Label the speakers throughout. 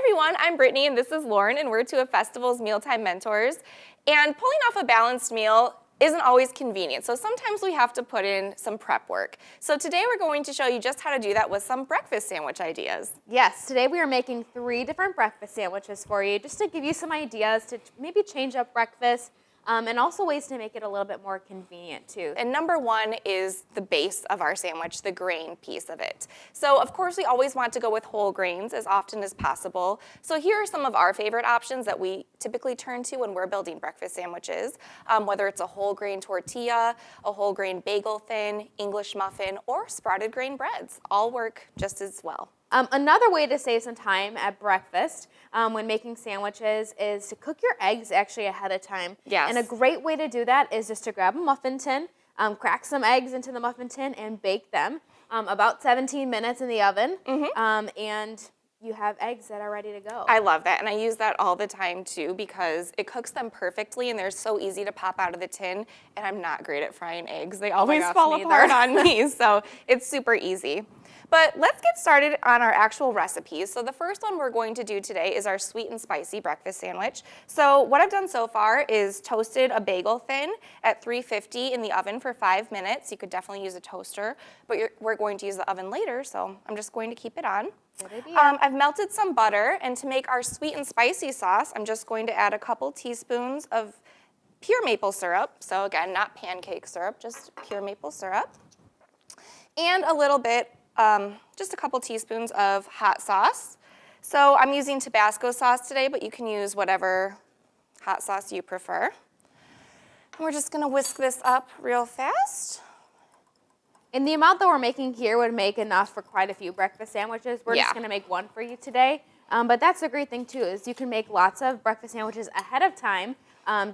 Speaker 1: everyone, I'm Brittany and this is Lauren and we're two of Festival's Mealtime Mentors. And pulling off a balanced meal isn't always convenient, so sometimes we have to put in some prep work. So today we're going to show you just how to do that with some breakfast sandwich ideas.
Speaker 2: Yes, today we are making 3 different breakfast sandwiches for you just to give you some ideas to maybe change up breakfast and also ways to make it a little bit more convenient too.
Speaker 1: And number 1 is the base of our sandwich, the grain piece of it. So of course we always want to go with whole grains as often as possible. So here are some of our favorite options that we typically turn to when we're building breakfast sandwiches, whether it's a whole grain tortilla, a whole grain bagel thin, English muffin, or sprouted grain breads. All work just as well.
Speaker 2: Another way to save some time at breakfast when making sandwiches is to cook your eggs actually ahead of time.
Speaker 1: Yes.
Speaker 2: And a great way to do that is just to grab a muffin tin, crack some eggs into the muffin tin and bake them about 17 minutes in the oven. And you have eggs that are ready to go.
Speaker 1: I love that, and I use that all the time too because it cooks them perfectly and they're so easy to pop out of the tin, and I'm not great at frying eggs. They always fall apart on me, so it's super easy. But let's get started on our actual recipes. So the first one we're going to do today is our sweet and spicy breakfast sandwich. So what I've done so far is toasted a bagel thin at 350 in the oven for 5 minutes. You could definitely use a toaster, but we're going to use the oven later, so I'm just going to keep it on.
Speaker 2: Good idea.
Speaker 1: I've melted some butter, and to make our sweet and spicy sauce, I'm just going to add a couple teaspoons of pure maple syrup. So again, not pancake syrup, just pure maple syrup. And a little bit, just a couple teaspoons of hot sauce. So I'm using Tabasco sauce today, but you can use whatever hot sauce you prefer. And we're just gonna whisk this up real fast.
Speaker 2: And the amount that we're making here would make enough for quite a few breakfast sandwiches. We're just going to make one for you today. But that's a great thing too, is you can make lots of breakfast sandwiches ahead of time.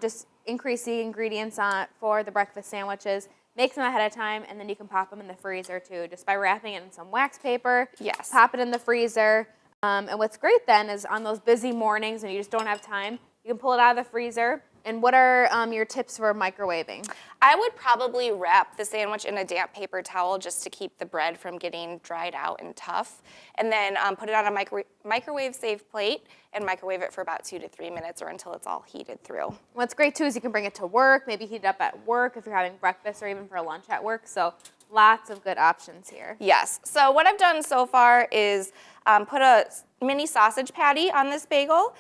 Speaker 2: Just increase the ingredients for the breakfast sandwiches, make them ahead of time, and then you can pop them in the freezer too, just by wrapping it in some wax paper.
Speaker 1: Yes.
Speaker 2: Pop it in the freezer. And what's great then is on those busy mornings and you just don't have time, you can pull it out of the freezer. And what are your tips for microwaving?
Speaker 1: I would probably wrap the sandwich in a damp paper towel just to keep the bread from getting dried out and tough. And then put it on a microwave-safe plate and microwave it for about 2 to 3 minutes or until it's all heated through.
Speaker 2: What's great too is you can bring it to work, maybe heat it up at work if you're having breakfast or even for lunch at work. So lots of good options here.
Speaker 1: Yes. So what I've done so far is put a mini sausage patty on this bagel.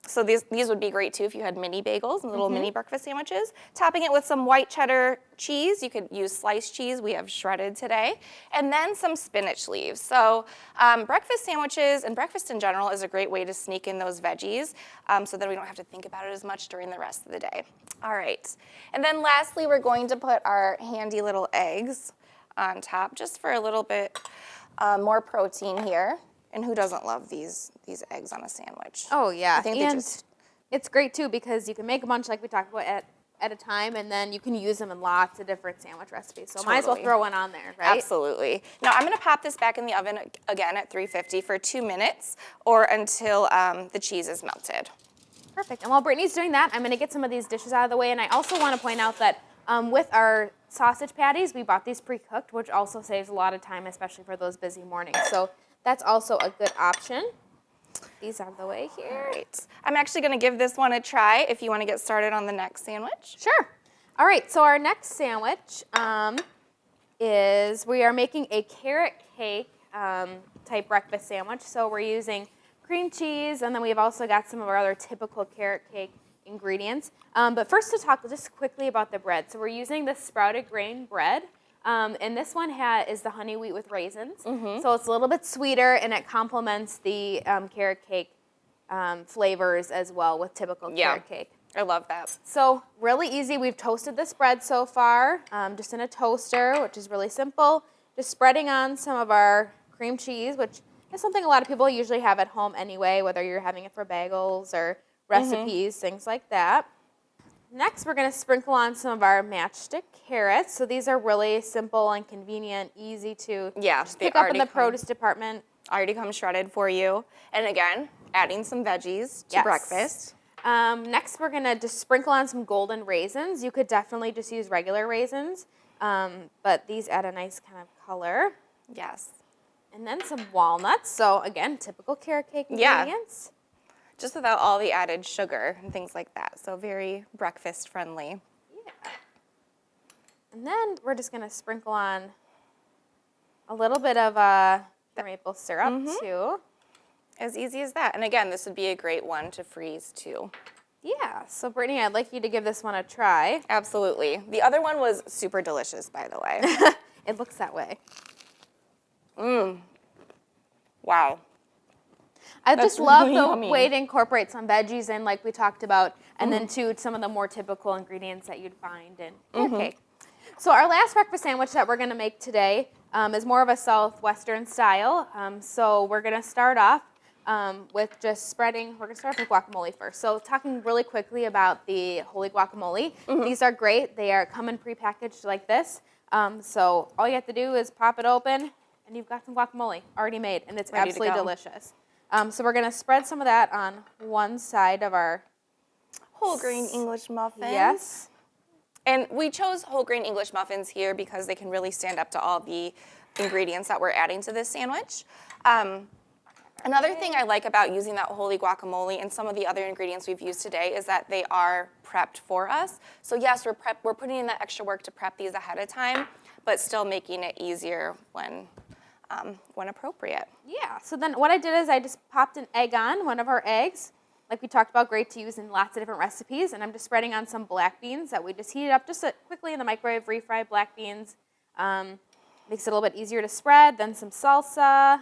Speaker 1: So these would be great too if you had mini bagels and little mini breakfast sandwiches. Topping it with some white cheddar cheese. You could use sliced cheese. We have shredded today. And then some spinach leaves. So breakfast sandwiches and breakfast in general is a great way to sneak in those veggies so that we don't have to think about it as much during the rest of the day. All right. And then lastly, we're going to put our handy little eggs on top just for a little bit more protein here. And who doesn't love these eggs on a sandwich?
Speaker 2: Oh, yeah.
Speaker 1: I think
Speaker 2: and it's great, too, because you can make a bunch like we talked about at a time, and then you can use them in lots of different sandwich recipes. So might as well throw one on there, right?
Speaker 1: Absolutely. Now, I'm going to pop this back in the oven again at 350 for 2 minutes or until the cheese is melted.
Speaker 2: Perfect. And while Brittany's doing that, I'm going to get some of these dishes out of the way. And I also want to point out that with our sausage patties, we bought these pre-cooked, which also saves a lot of time, especially for those busy mornings. So that's also a good option. These out of the way here.
Speaker 1: All right. I'm actually going to give this one a try if you want to get started on the next sandwich.
Speaker 2: Sure. All right, so our next sandwich is we are making a carrot cake type breakfast sandwich. So we're using cream cheese, and then we've also got some of our other typical carrot cake ingredients. But first to talk just quickly about the bread. So we're using the sprouted grain bread. And this one is the honey wheat with raisins. So it's a little bit sweeter, and it complements the carrot cake flavors as well with typical carrot cake.
Speaker 1: I love that.
Speaker 2: So really easy. We've toasted this bread so far, just in a toaster, which is really simple. Just spreading on some of our cream cheese, which is something a lot of people usually have at home anyway, whether you're having it for bagels or recipes, things like that. Next, we're going to sprinkle on some of our matchstick carrots. So these are really simple and convenient, easy to pick up in the produce department.
Speaker 1: Already come shredded for you. And again, adding some veggies to breakfast.
Speaker 2: Next, we're going to just sprinkle on some golden raisins. You could definitely just use regular raisins, but these add a nice kind of color.
Speaker 1: Yes.
Speaker 2: And then some walnuts. So again, typical carrot cake
Speaker 1: Yeah.
Speaker 2: ingredients.
Speaker 1: Just without all the added sugar and things like that. So very breakfast friendly.
Speaker 2: Yeah. And then we're just going to sprinkle on a little bit of maple syrup too.
Speaker 1: As easy as that. And again, this would be a great one to freeze too.
Speaker 2: Yeah, so Brittany, I'd like you to give this one a try.
Speaker 1: Absolutely. The other one was super delicious, by the way.
Speaker 2: It looks that way.
Speaker 1: Wow.
Speaker 2: I
Speaker 1: That's
Speaker 2: just love
Speaker 1: really
Speaker 2: the
Speaker 1: yummy.
Speaker 2: way to incorporate some veggies in, like we talked about, and then too some of the more typical ingredients that you'd find in carrot cake. So our last breakfast sandwich that we're going to make today is more of a southwestern style. So we're going to start off with just spreading. We're going to start off with guacamole first. So talking really quickly about the holy guacamole. These are great. They come in prepackaged like this. So all you have to do is pop it open, and you've got some guacamole already made, and it's
Speaker 1: Ready to
Speaker 2: absolutely
Speaker 1: go.
Speaker 2: delicious. So we're going to spread some of that on one side of our
Speaker 1: Whole grain English muffins.
Speaker 2: Yes.
Speaker 1: And we chose whole grain English muffins here because they can really stand up to all the ingredients that we're adding to this sandwich. Another thing I like about using that holy guacamole and some of the other ingredients we've used today is that they are prepped for us. So yes, we're putting in that extra work to prep these ahead of time, but still making it easier when appropriate.
Speaker 2: Yeah, so then what I did is I just popped an egg on, one of our eggs. Like we talked about, great to use in lots of different recipes. And I'm just spreading on some black beans that we just heated up just quickly in the microwave, refried black beans. Makes it a little bit easier to spread. Then some salsa.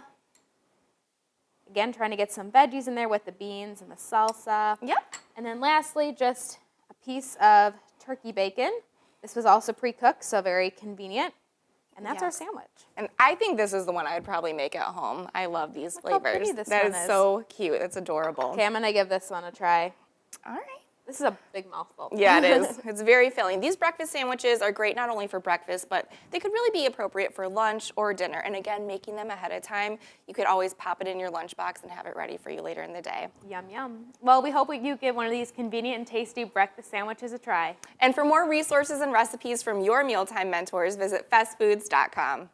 Speaker 2: Again, trying to get some veggies in there with the beans and the salsa.
Speaker 1: Yep.
Speaker 2: And then lastly, just a piece of turkey bacon. This was also pre-cooked, so very convenient. And that's our
Speaker 1: Yes.
Speaker 2: sandwich.
Speaker 1: And I think this is the one I'd probably make at home. I love these
Speaker 2: Look how
Speaker 1: flavors.
Speaker 2: pretty this
Speaker 1: That
Speaker 2: one
Speaker 1: is
Speaker 2: is.
Speaker 1: so cute. It's adorable.
Speaker 2: Okay, I'm going to give this one a try.
Speaker 1: All right.
Speaker 2: This is a big mouthful.
Speaker 1: Yeah, it is. It's very filling. These breakfast sandwiches are great not only for breakfast, but they could really be appropriate for lunch or dinner. And again, making them ahead of time, you could always pop it in your lunchbox and have it ready for you later in the day.
Speaker 2: Yum, yum. Well, we hope you give one of these convenient and tasty breakfast sandwiches a try.
Speaker 1: And for more resources and recipes from your mealtime mentors, visit festfoods.com.